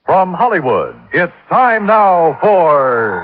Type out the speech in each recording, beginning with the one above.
From Hollywood, it's time now for...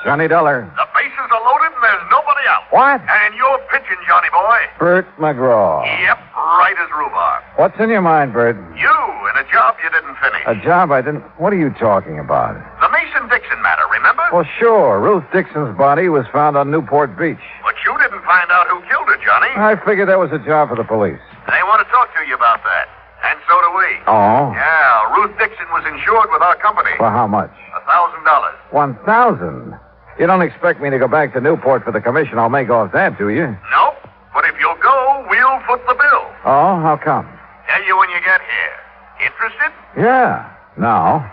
Johnny Dollar. The bases are loaded and there's nobody out. What? And you're pitching, Johnny boy. Bert McGraw. Yep, right as rhubarb. What's in your mind, Bert? You in a job you didn't finish. A job I didn't... What are you talking about? The Mason-Dixon matter, remember? Well, sure. Ruth Dixon's body was found on Newport Beach. But you didn't find out who killed her, Johnny. I figured that was a job for the police. They want to talk to you about that. And so do we. Oh? Yeah, Ruth Dixon was insured with our company. For how much? $1,000. 1,000? You don't expect me to go back to Newport for the commission I'll make off that, do you? Nope. But if you'll go, we'll foot the bill. Oh, how come? Tell you when you get here. Interested? Yeah. Now.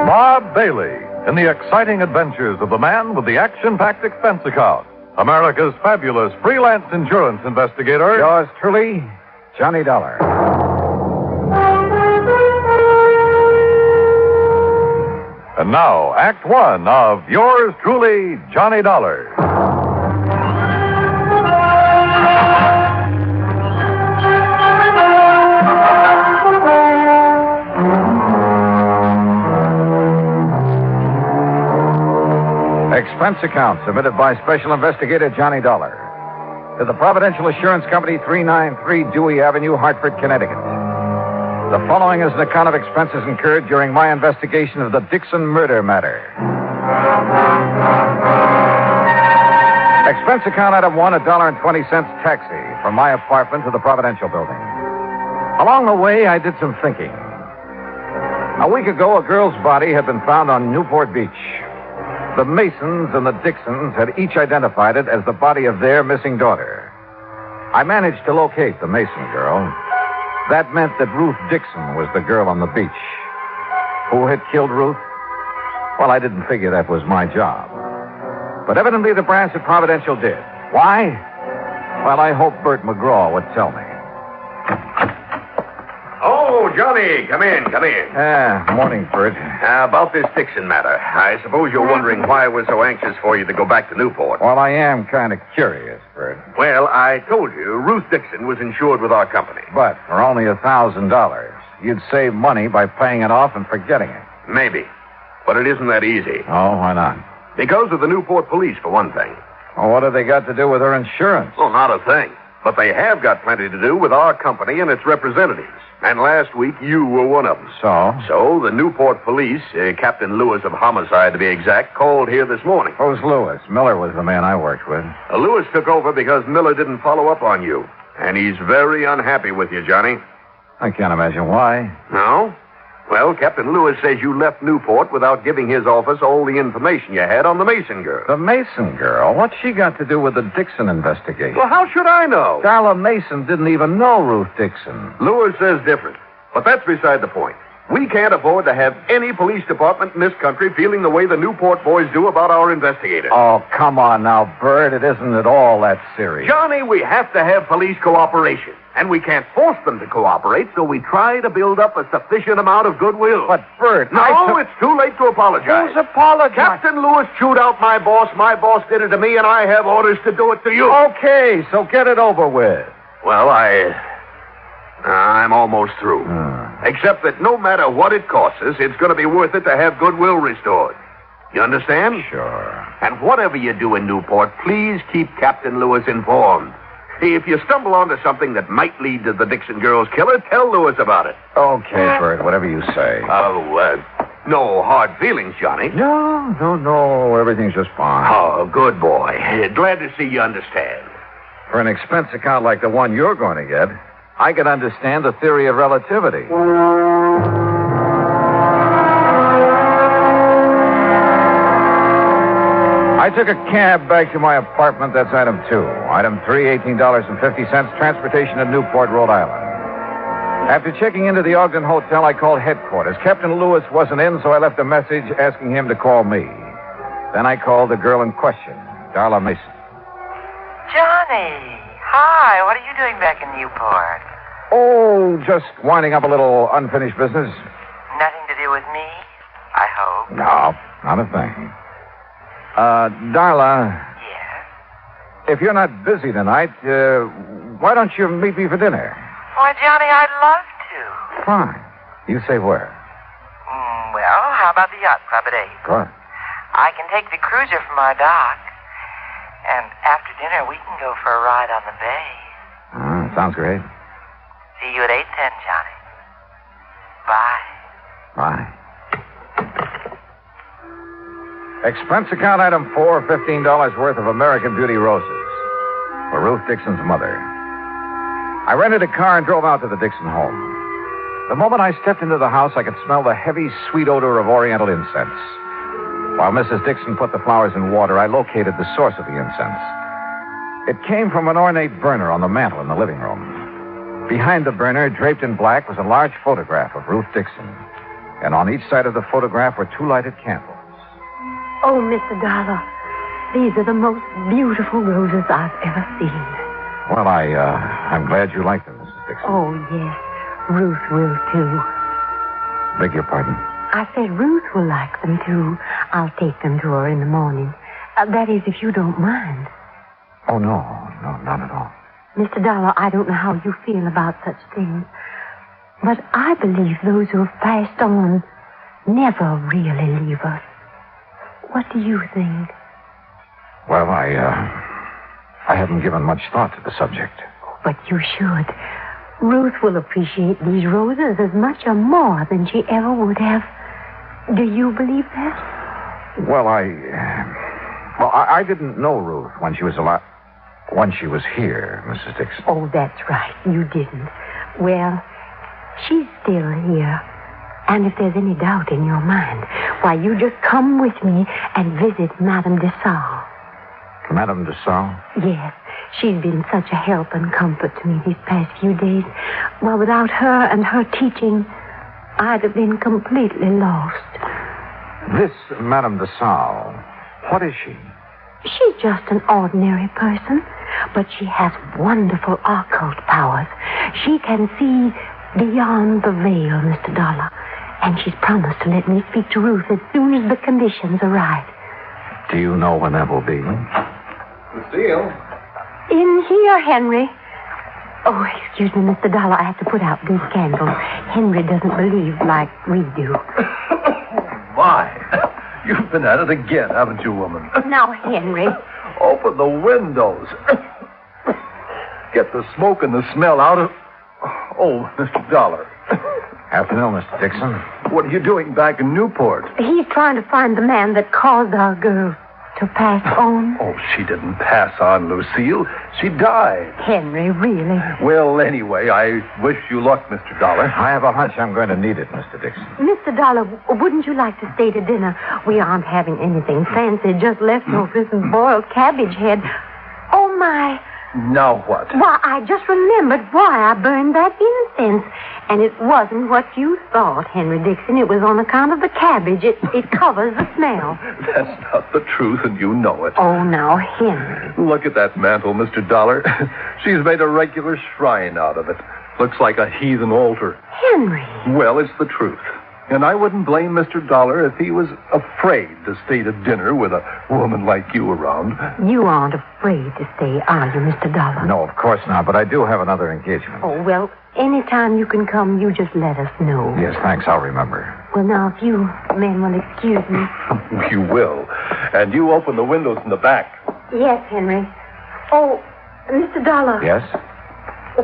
Bob Bailey in the exciting adventures of the man with the action-packed expense account. America's fabulous freelance insurance investigator. Yours truly, Johnny Dollar. And now, Act One of yours truly, Johnny Dollar. Expense account submitted by Special Investigator Johnny Dollar to the Providential Assurance Company, 393 Dewey Avenue, Hartford, Connecticut. The following is an account of expenses incurred during my investigation of the Dixon murder matter. Expense account item one, $1.20 taxi from my apartment to the Providential building. Along the way, I did some thinking. A week ago, a girl's body had been found on Newport Beach. The Masons and the Dixons had each identified it as the body of their missing daughter. I managed to locate the Mason girl. That meant that Ruth Dixon was the girl on the beach. Who had killed Ruth? Well, I didn't figure that was my job. But evidently the brass at Providential did. Why? Well, I hope Bert McGraw would tell me. Oh, Johnny, come in. Morning, Bert. About this Dixon matter. I suppose you're wondering why I was so anxious for you to go back to Newport. Well, I am kind of curious, Bert. Well, I told you Ruth Dixon was insured with our company. But for only $1,000, you'd save money by paying it off and forgetting it. Maybe. But it isn't that easy. Oh, why not? Because of the Newport police, for one thing. Well, what have they got to do with her insurance? Well, not a thing. But they have got plenty to do with our company and its representatives. And last week, you were one of them. So the Newport police, Captain Lewis of Homicide to be exact, called here this morning. Who's Lewis? Miller was the man I worked with. Lewis took over because Miller didn't follow up on you. And he's very unhappy with you, Johnny. I can't imagine why. No? Well, Captain Lewis says you left Newport without giving his office all the information you had on the Mason girl. The Mason girl? What's she got to do with the Dixon investigation? Well, how should I know? Darla Mason didn't even know Ruth Dixon. Lewis says different. But that's beside the point. We can't afford to have any police department in this country feeling the way the Newport boys do about our investigator. Oh, come on now, Bert. It isn't at all that serious. Johnny, we have to have police cooperation. And we can't force them to cooperate, so we try to build up a sufficient amount of goodwill. But, Bert, No, it's too late to apologize. Who's apologizing? Captain Lewis chewed out my boss. My boss did it to me, and I have orders to do it to you. Okay, so get it over with. Well, I'm almost through. Except that no matter what it costs us, it's going to be worth it to have goodwill restored. You understand? Sure. And whatever you do in Newport, please keep Captain Lewis informed. If you stumble onto something that might lead to the Dixon girl's killer, tell Lewis about it. Okay, Bert, whatever you say. No hard feelings, Johnny. No. Everything's just fine. Oh, good boy. Glad to see you understand. For an expense account like the one you're going to get, I can understand the theory of relativity. I took a cab back to my apartment. That's item 2. Item 3, $18.50, transportation to Newport, Rhode Island. After checking into the Ogden Hotel, I called headquarters. Captain Lewis wasn't in, so I left a message asking him to call me. Then I called the girl in question, Darla Mason. Johnny, hi. What are you doing back in Newport? Oh, just winding up a little unfinished business. Nothing to do with me, I hope. No, not a thing. Darla. if you're not busy tonight, why don't you meet me for dinner? Why, Johnny, I'd love to. Fine. You say where? Well, how about the yacht club at 8? Good. I can take the cruiser from our dock. And after dinner, we can go for a ride on the bay. Sounds great. See you at 8:10, Johnny. Bye. Bye. Expense account item 4, $15 worth of American Beauty roses for Ruth Dixon's mother. I rented a car and drove out to the Dixon home. The moment I stepped into the house, I could smell the heavy, sweet odor of oriental incense. While Mrs. Dixon put the flowers in water, I located the source of the incense. It came from an ornate burner on the mantel in the living room. Behind the burner, draped in black, was a large photograph of Ruth Dixon. And on each side of the photograph were 2 lighted candles. Oh, Mr. Dollar, these are the most beautiful roses I've ever seen. Well, I'm glad you like them, Mrs. Dixon. Oh, yes. Ruth will, too. Beg your pardon? I said Ruth will like them, too. I'll take them to her in the morning. That is, if you don't mind. Oh, no, not at all. Mr. Dollar, I don't know how you feel about such things, but I believe those who have passed on never really leave us. What do you think? Well, I haven't given much thought to the subject. But you should. Ruth will appreciate these roses as much or more than she ever would have. Do you believe that? Well, I didn't know Ruth when she was alive. When she was here, Mrs. Dixon. Oh, that's right. You didn't. Well, she's still here. And if there's any doubt in your mind, why, you just come with me and visit Madame de Stael. Madame de Stael? Yes. She's been such a help and comfort to me these past few days. Well, without her and her teaching, I'd have been completely lost. This Madame de Stael, what is she? She's just an ordinary person, but she has wonderful occult powers. She can see beyond the veil, Mr. Dollar, and she's promised to let me speak to Ruth as soon as the conditions are right. Do you know when that will be? Lucille? In here, Henry. Oh, excuse me, Mr. Dollar. I have to put out these candles. Henry doesn't believe like we do. My, you've been at it again, haven't you, woman? Now, Henry. Open the windows. Get the smoke and the smell out of... Oh, Mr. Dollar. Afternoon, Mr. Dixon. What are you doing back in Newport? He's trying to find the man that caused our girl to pass on. Oh, she didn't pass on, Lucille. She died. Henry, really? Well, anyway, I wish you luck, Mr. Dollar. I have a hunch I'm going to need it, Mr. Dixon. Mr. Dollar, wouldn't you like to stay to dinner? We aren't having anything fancy, just leftovers and boiled cabbage head. Oh, my. Now what? Why, I just remembered why I burned that incense. And it wasn't what you thought, Henry Dixon. It was on account of the cabbage. It covers the smell. That's not the truth, and you know it. Oh, now, Henry. Look at that mantle, Mr. Dollar. She's made a regular shrine out of it. Looks like a heathen altar. Henry. Well, it's the truth. And I wouldn't blame Mr. Dollar if he was afraid to stay to dinner with a woman like you around. You aren't afraid to stay, are you, Mr. Dollar? No, of course not, but I do have another engagement. Oh, well, anytime you can come, you just let us know. Yes, thanks, I'll remember. Well, now, if you men will excuse me. You will. And you open the windows in the back. Yes, Henry. Oh, Mr. Dollar. Yes?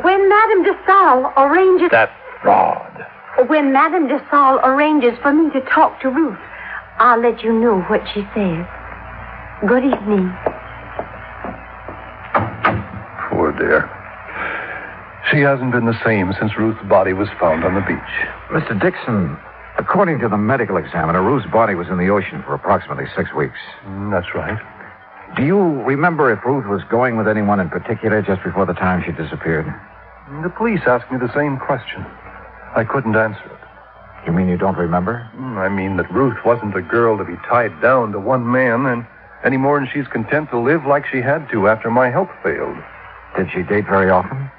When Madame de Stael arranges... That fraud. When Madame de Stael arranges for me to talk to Ruth, I'll let you know what she says. Good evening. Poor dear. She hasn't been the same since Ruth's body was found on the beach. Mr. Dixon, according to the medical examiner, Ruth's body was in the ocean for approximately 6 weeks. That's right. Do you remember if Ruth was going with anyone in particular just before the time she disappeared? The police asked me the same question. I couldn't answer it. You mean you don't remember? I mean that Ruth wasn't a girl to be tied down to one man, and any more than she's content to live like she had to after my help failed. Did she date very often?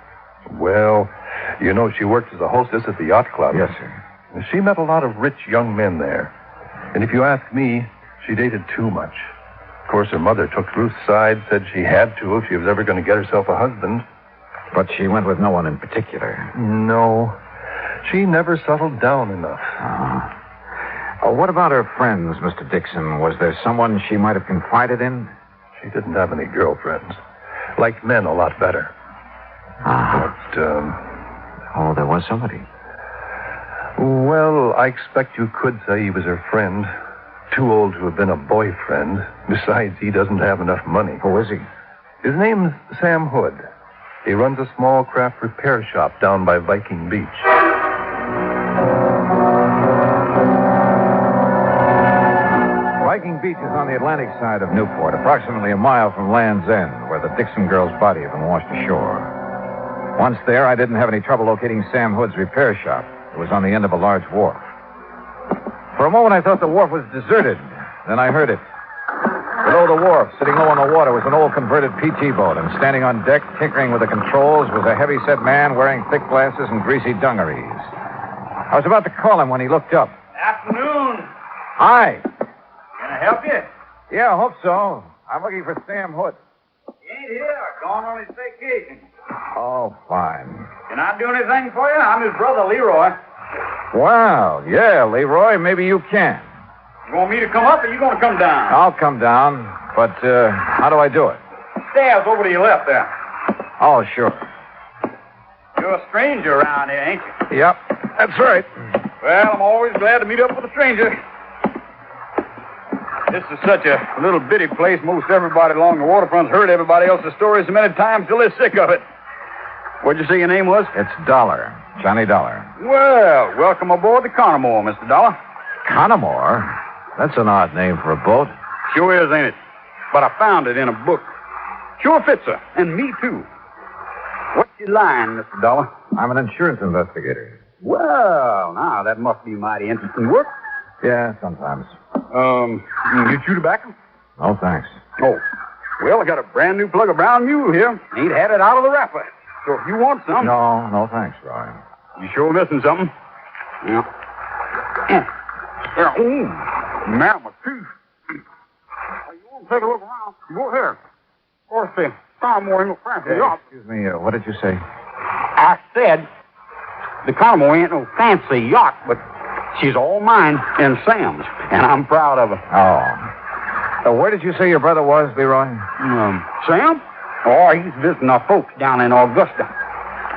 Well, you know, she worked as a hostess at the yacht club. Yes, sir. She met a lot of rich young men there. And if you ask me, she dated too much. Of course, her mother took Ruth's side, said she had to if she was ever going to get herself a husband. But she went with no one in particular. No. She never settled down enough. What about her friends, Mr. Dixon? Was there someone she might have confided in? She didn't have any girlfriends. Liked men a lot better. But, Oh, there was somebody. well, I expect you could say he was her friend. Too old to have been a boyfriend. Besides, he doesn't have enough money. Who is he? His name's Sam Hood. He runs a small craft repair shop down by Viking Beach. Viking Beach is on the Atlantic side of Newport, approximately a mile from Land's End, where the Dixon girl's body had been washed ashore. Once there, I didn't have any trouble locating Sam Hood's repair shop. It was on the end of a large wharf. For a moment, I thought the wharf was deserted. Then I heard it. Below the wharf, sitting low on the water, was an old converted PT boat, and standing on deck, tinkering with the controls, was a heavy-set man wearing thick glasses and greasy dungarees. I was about to call him when he looked up. Afternoon. Hi. Can I help you? Yeah, I hope so. I'm looking for Sam Hood. He ain't here. Gone on his vacation. Oh, fine. Can I do anything for you? I'm his brother, Leroy. Well, yeah, Leroy, maybe you can. You want me to come up or you going to come down? I'll come down, but how do I do it? Stairs over to your left there. Oh, sure. You're a stranger around here, ain't you? Yep, that's right. Well, I'm always glad to meet up with a stranger. This is such a little bitty place. Most everybody along the waterfront's heard everybody else's stories so many times till they're sick of it. What'd you say your name was? It's Dollar. Johnny Dollar. Well, welcome aboard the Connemore, Mr. Dollar. Connemore? That's an odd name for a boat. Sure is, ain't it? But I found it in a book. Sure fits her, and me too. What's your line, Mr. Dollar? I'm an insurance investigator. Well, now, that must be mighty interesting work. Yeah, sometimes. You chew tobacco? No, thanks. Oh. Well, I got a brand new plug of brown mule here. Ain't had it out of the wrapper. So if you want some... No, thanks, Roy. You sure missing something? Yeah. Yeah. Ooh. Man, my tooth. You want to take a look around? Go ahead. Of course, the Connemore ain't no fancy yacht. Excuse me, what did you say? I said the Connemore ain't no fancy yacht, but she's all mine and Sam's, and I'm proud of her. Oh. Where did you say your brother was, Leroy? Sam? Oh, he's visiting our folks down in Augusta.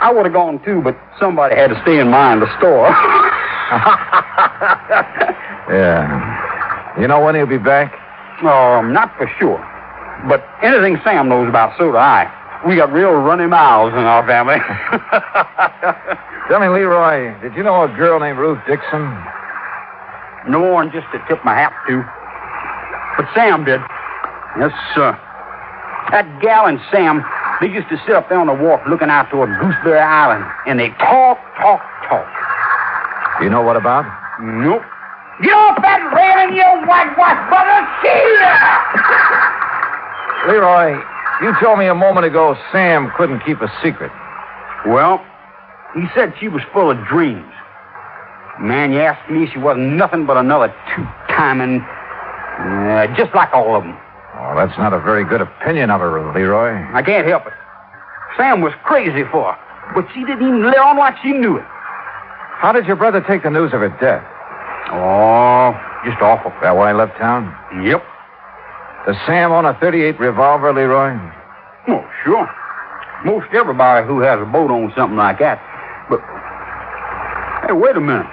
I would have gone too, but somebody had to stay in mind the store. Yeah. You know when he'll be back? Not for sure. But anything Sam knows about, so do I. We got real runny mouths in our family. Tell me, Leroy, did you know a girl named Ruth Dixon? No one just to tip my hat to. But Sam did. Yes, sir. That gal and Sam, they used to sit up there on the wharf looking out toward Gooseberry Island, and they talk. You know what about? Nope. Get off that railing, you whitewash brother! See ya! Leroy, you told me a moment ago Sam couldn't keep a secret. Well, he said she was full of dreams. Man, you asked me, she wasn't nothing but another two-timing, just like all of them. Oh, that's not a very good opinion of her, Leroy. I can't help it. Sam was crazy for her, but she didn't even let on like she knew it. How did your brother take the news of her death? Oh, just awful. That why he left town? Yep. Does Sam own a .38 revolver, Leroy? Oh, sure. Most everybody who has a boat owns something like that. But, hey, wait a minute.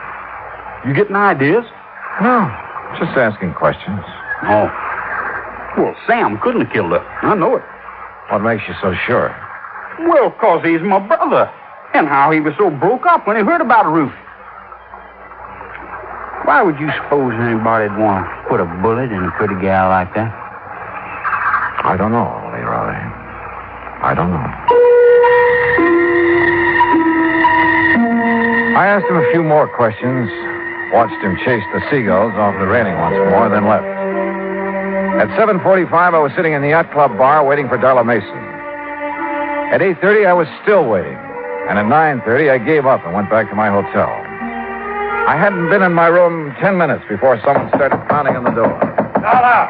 You getting ideas? No, just asking questions. Oh. Well, Sam couldn't have killed her. I know it. What makes you so sure? Well, 'cause he's my brother. And how he was so broke up when he heard about Ruth. Why would you suppose anybody'd want to put a bullet in a pretty gal like that? I don't know, Leroy. I don't know. I asked him a few more questions, watched him chase the seagulls off the railing once more, then left. At 7:45, I was sitting in the yacht club bar waiting for Darla Mason. At 8:30, I was still waiting. And at 9:30, I gave up and went back to my hotel. I hadn't been in my room 10 minutes before someone started pounding on the door. Dollar!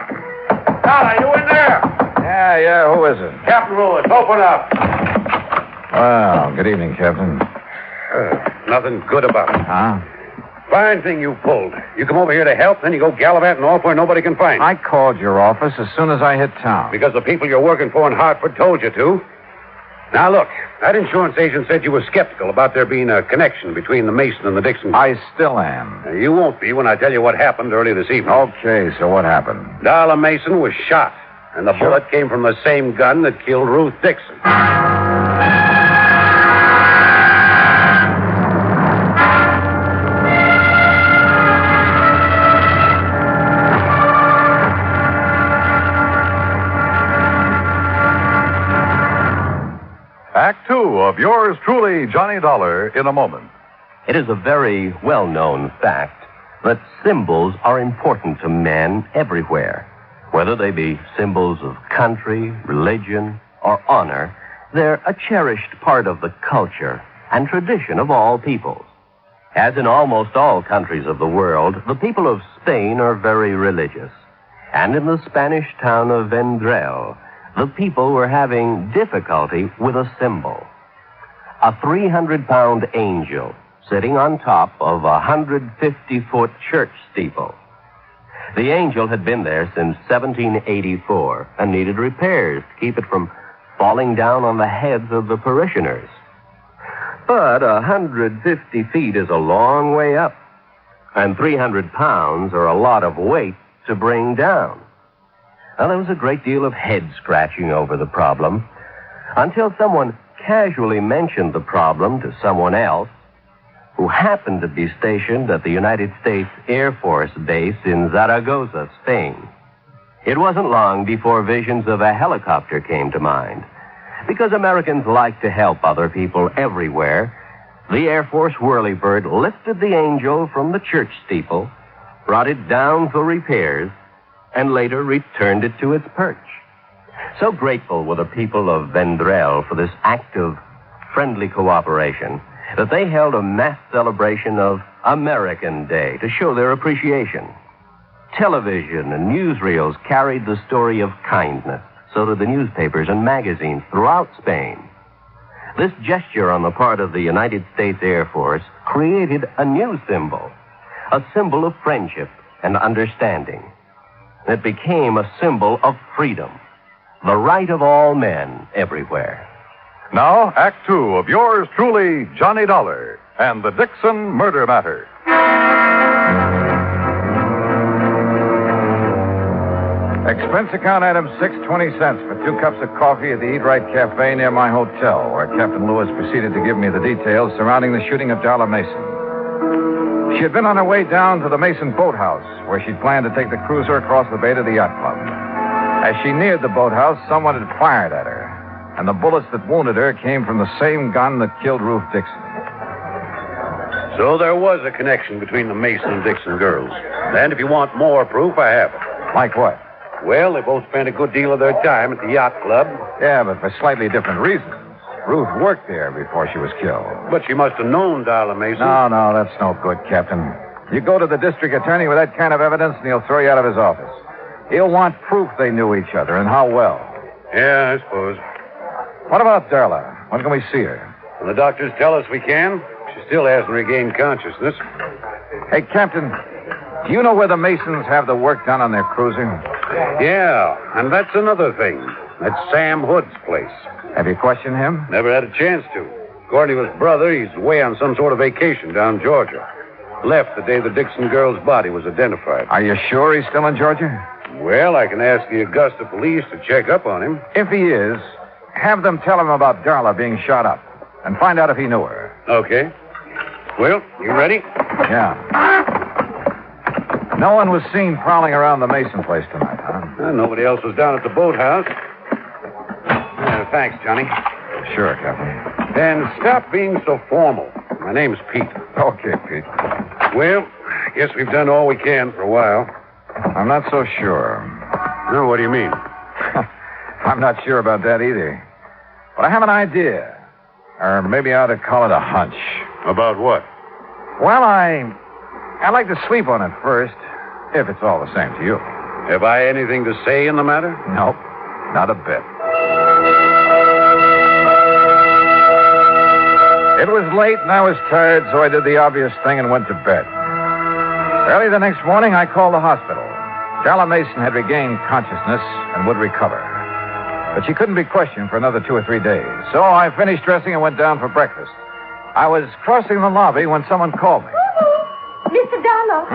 Dollar, you in there? Yeah, who is it? Captain Lewis, open up. Well, good evening, Captain. Nothing good about it. Huh? Fine thing you pulled. You come over here to help, then you go gallivanting off where nobody can find you. I called your office as soon as I hit town. Because the people you're working for in Hartford told you to. Now, look, that insurance agent said you were skeptical about there being a connection between the Mason and the Dixon. I still am. Now, you won't be when I tell you what happened early this evening. Okay, so what happened? Darla Mason was shot, and the bullet came from the same gun that killed Ruth Dixon. Act two of yours truly, Johnny Dollar, in a moment. It is a very well-known fact that symbols are important to men everywhere. Whether they be symbols of country, religion, or honor, they're a cherished part of the culture and tradition of all peoples. As in almost all countries of the world, the people of Spain are very religious. And in the Spanish town of Vendrell, the people were having difficulty with a symbol. A 300-pound angel sitting on top of a 150-foot church steeple. The angel had been there since 1784 and needed repairs to keep it from falling down on the heads of the parishioners. But 150 feet is a long way up, and 300 pounds are a lot of weight to bring down. Now, there was a great deal of head-scratching over the problem until someone casually mentioned the problem to someone else who happened to be stationed at the United States Air Force Base in Zaragoza, Spain. It wasn't long before visions of a helicopter came to mind. Because Americans like to help other people everywhere, the Air Force whirlybird lifted the angel from the church steeple, brought it down for repairs, and later returned it to its perch. So grateful were the people of Vendrell for this act of friendly cooperation that they held a mass celebration of American Day to show their appreciation. Television and newsreels carried the story of kindness. So did the newspapers and magazines throughout Spain. This gesture on the part of the United States Air Force created a new symbol, a symbol of friendship and understanding. It became a symbol of freedom, the right of all men everywhere. Now, Act two of yours truly, Johnny Dollar, and the Dixon murder matter. Expense account item 6.20 for 2 cups of coffee at the Eat Right Cafe near my hotel, where Captain Lewis proceeded to give me the details surrounding the shooting of Darla Mason. She had been on her way down to the Mason boathouse, where she'd planned to take the cruiser across the bay to the yacht club. As she neared the boathouse, someone had fired at her, and the bullets that wounded her came from the same gun that killed Ruth Dixon. So there was a connection between the Mason and Dixon girls. And if you want more proof, I have it. Like what? Well, they both spent a good deal of their time at the yacht club. Yeah, but for slightly different reasons. Ruth worked there before she was killed. But she must have known Darla Mason. No, that's no good, Captain. You go to the district attorney with that kind of evidence, and he'll throw you out of his office. He'll want proof they knew each other, and how well. Yeah, I suppose. What about Darla? When can we see her? When the doctors tell us we can. She still hasn't regained consciousness. Hey, Captain, do you know where the Masons have the work done on their cruiser? Yeah, and that's another thing. That's Sam Hood's place. Have you questioned him? Never had a chance to. According to his brother, he's away on some sort of vacation down Georgia. Left the day the Dixon girl's body was identified. Are you sure he's still in Georgia? Well, I can ask the Augusta police to check up on him. If he is, have them tell him about Darla being shot up and find out if he knew her. Okay. Well, you ready? Yeah. No one was seen prowling around the Mason place tonight, huh? Nobody else was down at the boathouse. Thanks, Johnny. Sure, Captain. And stop being so formal. My name's Pete. Okay, Pete. Well, I guess we've done all we can for a while. I'm not so sure. No, what do you mean? I'm not sure about that either. But I have an idea. Or maybe I ought to call it a hunch. About what? Well, I'd like to sleep on it first, if it's all the same to you. Have I anything to say in the matter? Nope, not a bit. It was late and I was tired, so I did the obvious thing and went to bed. Early the next morning, I called the hospital. Darla Mason had regained consciousness and would recover. But she couldn't be questioned for another 2 or 3 days. So I finished dressing and went down for breakfast. I was crossing the lobby when someone called me. Mr. Dollar.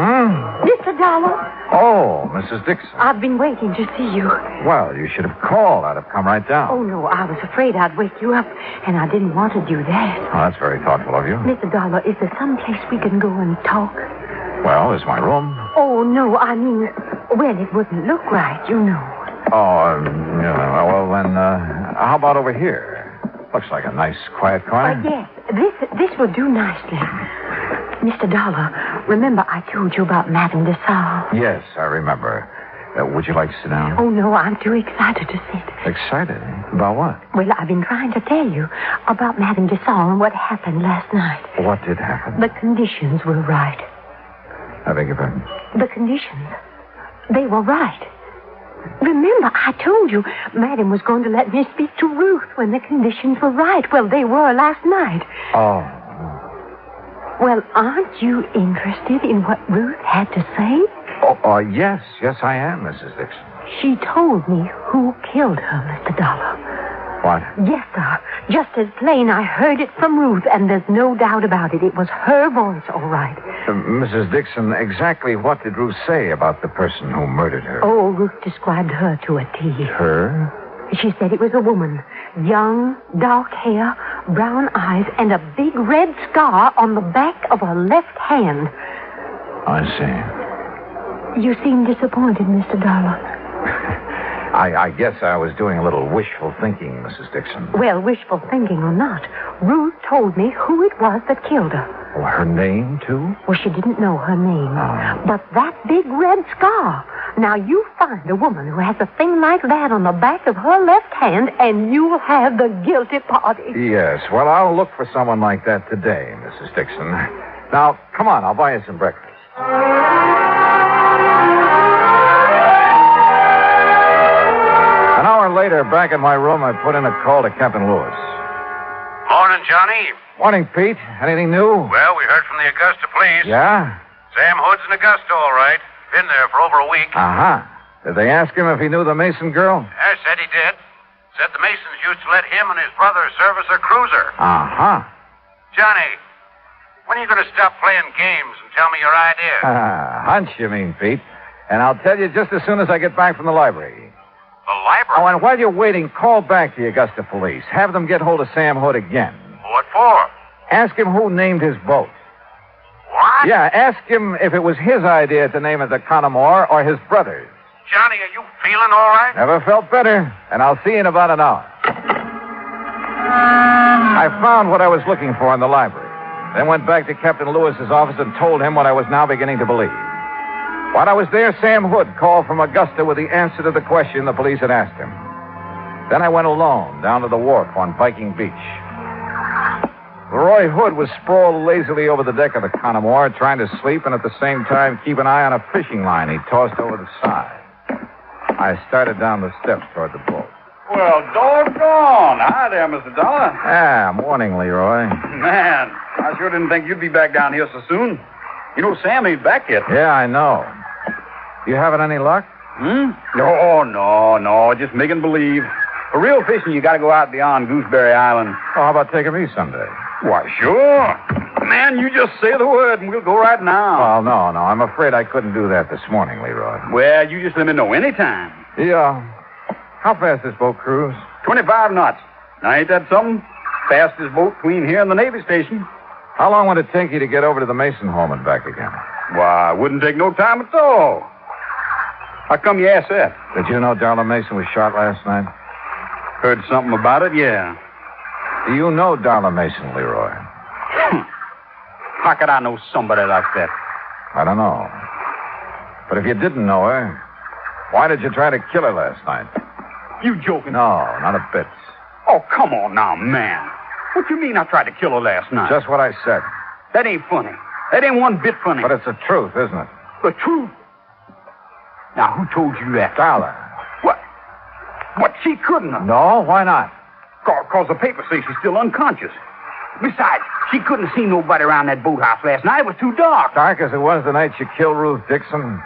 Mr. Dollar. Oh, Mrs. Dixon. I've been waiting to see you. Well, you should have called. I'd have come right down. Oh, no, I was afraid I'd wake you up, and I didn't want to do that. Oh, that's very thoughtful of you. Mr. Dollar, is there some place we can go and talk? Well, there's my room. Oh, no, I mean, well, it wouldn't look right, you know. Oh, yeah, well, then, how about over here? Looks like a nice, quiet corner. Yes, this will do nicely. Mr. Dollar, remember I told you about Madame de Salle? Yes, I remember. Would you like to sit down? Oh, no, I'm too excited to sit. Excited? About what? Well, I've been trying to tell you about Madame de Salle and what happened last night. What did happen? The conditions were right. I beg your pardon? The conditions. They were right. Remember, I told you Madame was going to let me speak to Ruth when the conditions were right. Well, they were last night. Oh. Well, aren't you interested in what Ruth had to say? Oh, yes. Yes, I am, Mrs. Dixon. She told me who killed her, Mr. Dollar. What? Yes, sir. Just as plain, I heard it from Ruth, and there's no doubt about it. It was her voice, all right. Mrs. Dixon, exactly what did Ruth say about the person who murdered her? Oh, Ruth described her to a T. Her? She said it was a woman. Young, dark hair, brown eyes, and a big red scar on the back of her left hand. I see. You seem disappointed, Mr. Dollar. I guess I was doing a little wishful thinking, Mrs. Dixon. Well, wishful thinking or not, Ruth told me who it was that killed her. Oh, her name, too? Well, she didn't know her name. Oh. But that big red scar. Now, you find a woman who has a thing like that on the back of her left hand, and you'll have the guilty party. Yes, well, I'll look for someone like that today, Mrs. Dixon. Now, come on, I'll buy you some breakfast. An hour later, back in my room, I put in a call to Captain Lewis. Morning, Johnny. Morning, Pete. Anything new? Well, we heard from the Augusta police. Yeah? Sam Hood's in Augusta, all right. Been there for over a week. Uh-huh. Did they ask him if he knew the Mason girl? Yeah, said he did. Said the Masons used to let him and his brother service a cruiser. Uh-huh. Johnny, when are you going to stop playing games and tell me your ideas? Hunch, you mean, Pete. And I'll tell you just as soon as I get back from the library. The library? Oh, and while you're waiting, call back the Augusta police. Have them get hold of Sam Hood again. What for? Ask him who named his boat. What? Yeah, ask him if it was his idea to name it the Connemore or his brother's. Johnny, are you feeling all right? Never felt better. And I'll see you in about an hour. I found what I was looking for in the library. Then went back to Captain Lewis's office and told him what I was now beginning to believe. While I was there, Sam Hood called from Augusta with the answer to the question the police had asked him. Then I went alone down to the wharf on Viking Beach. Leroy Hood was sprawled lazily over the deck of the Connemore, trying to sleep and at the same time keep an eye on a fishing line he tossed over the side. I started down the steps toward the boat. Well, doggone. Hi there, Mr. Dollar. Morning, Leroy. Man, I sure didn't think you'd be back down here so soon. You know, Sam ain't back yet. Yeah, I know. You having any luck? No, just making believe. For real fishing, you got to go out beyond Gooseberry Island. Oh, how about taking me someday? Why, sure. Man, you just say the word and we'll go right now. Well, no. I'm afraid I couldn't do that this morning, Leroy. Well, you just let me know anytime. Yeah. How fast this boat cruise? 25 knots. Now, ain't that something? Fastest boat between here and the Navy station. How long would it take you to get over to the Mason home and back again? Why, it wouldn't take no time at all. How come you asked that? Did you know Darla Mason was shot last night? Heard something about it, yeah. Do you know Darla Mason, Leroy? How could I know somebody like that? I don't know. But if you didn't know her, why did you try to kill her last night? You joking? No, not a bit. Oh, come on now, man. What you mean I tried to kill her last night? Just what I said. That ain't funny. That ain't one bit funny. But it's the truth, isn't it? The truth? Now, who told you that? Dollar. What? What? She couldn't have. No, why not? Because the papers say she's still unconscious. Besides, she couldn't have seen nobody around that boathouse last night. It was too dark. Dark as it was the night you killed Ruth Dixon.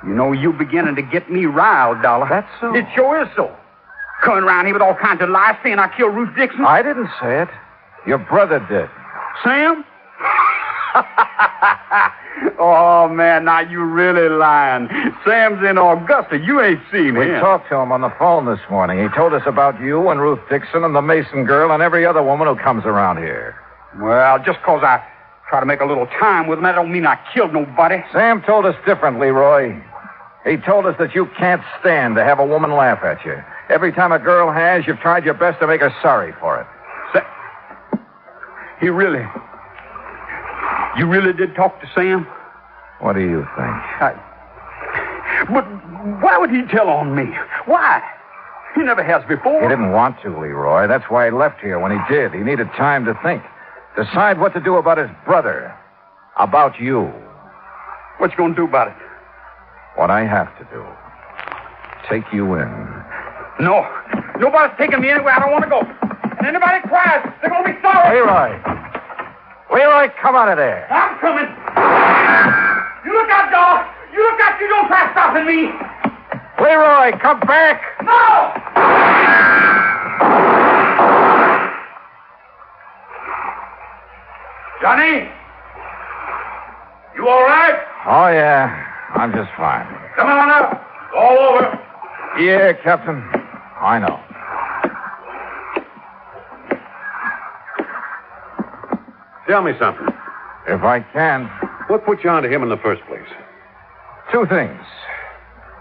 You know, you're beginning to get me riled, Dollar. That's so. It sure is so. Coming around here with all kinds of lies saying I killed Ruth Dixon. I didn't say it. Your brother did. Sam? Oh, man, now you really lying. Sam's in Augusta. You ain't seen him. We talked to him on the phone this morning. He told us about you and Ruth Dixon and the Mason girl and every other woman who comes around here. Well, just because I try to make a little time with him, that don't mean I killed nobody. Sam told us different, Leroy. He told us that you can't stand to have a woman laugh at you. Every time a girl has, you've tried your best to make her sorry for it. You really did talk to Sam? What do you think? But why would he tell on me? Why? He never has before. He didn't want to, Leroy. That's why he left here when he did. He needed time to think. Decide what to do about his brother. About you. What you gonna do about it? What I have to do. Take you in. No. Nobody's taking me anywhere I don't want to go. And anybody cries, they're gonna be sorry. Leroy, come out of there. I'm coming. You look out, dog. You look out. You don't try stopping me. Leroy, come back. No! Johnny? You all right? Oh, yeah. I'm just fine. Come on up. All over. Yeah, Captain. I know. Tell me something. If I can. What put you onto him in the first place? Two things.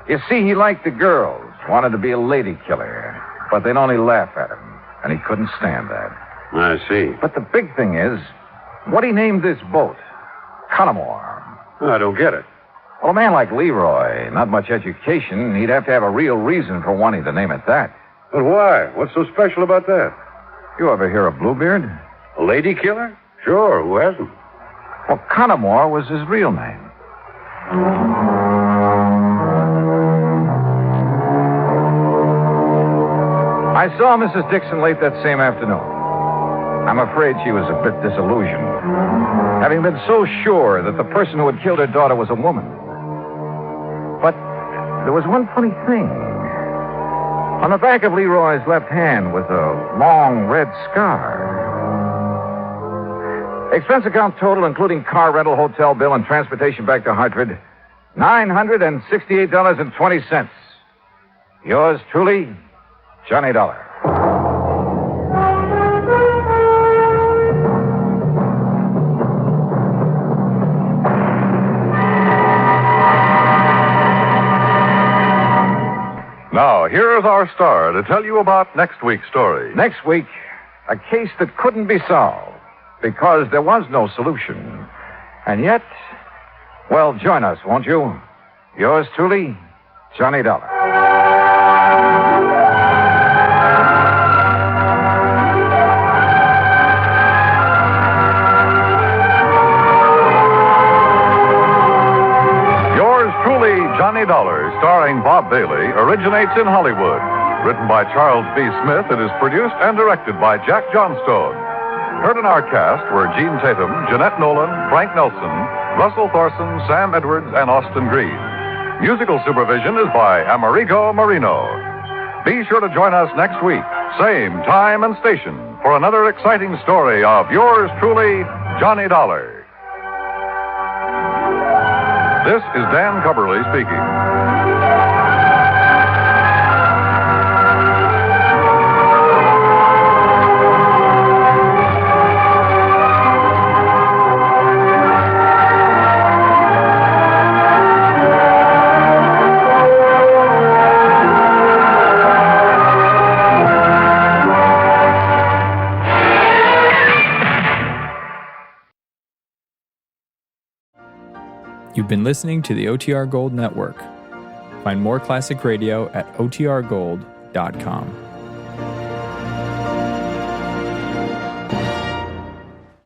You see, he liked the girls, wanted to be a lady killer, but they'd only laugh at him, and he couldn't stand that. I see. But the big thing is, what he named this boat, Connemore. I don't get it. Well, a man like Leroy, not much education, he'd have to have a real reason for wanting to name it that. But why? What's so special about that? You ever hear of Bluebeard? A lady killer? Sure, who hasn't? Well, Connemore was his real name. I saw Mrs. Dixon late that same afternoon. I'm afraid she was a bit disillusioned, having been so sure that the person who had killed her daughter was a woman. But there was one funny thing. On the back of Leroy's left hand was a long red scar. Expense account total, including car rental, hotel bill, and transportation back to Hartford, $968.20. Yours truly, Johnny Dollar. Now, here's our star to tell you about next week's story. Next week, a case that couldn't be solved because there was no solution. And yet, well, join us, won't you? Yours truly, Johnny Dollar. Yours truly, Johnny Dollar, starring Bob Bailey, originates in Hollywood. Written by Charles B. Smith, it is produced and directed by Jack Johnstone. Heard in our cast were Gene Tatum, Jeanette Nolan, Frank Nelson, Russell Thorson, Sam Edwards, and Austin Green. Musical supervision is by Amerigo Marino. Be sure to join us next week, same time and station, for another exciting story of yours truly, Johnny Dollar. This is Dan Cubberly speaking. You've been listening to the OTR Gold Network. Find more classic radio at otrgold.com.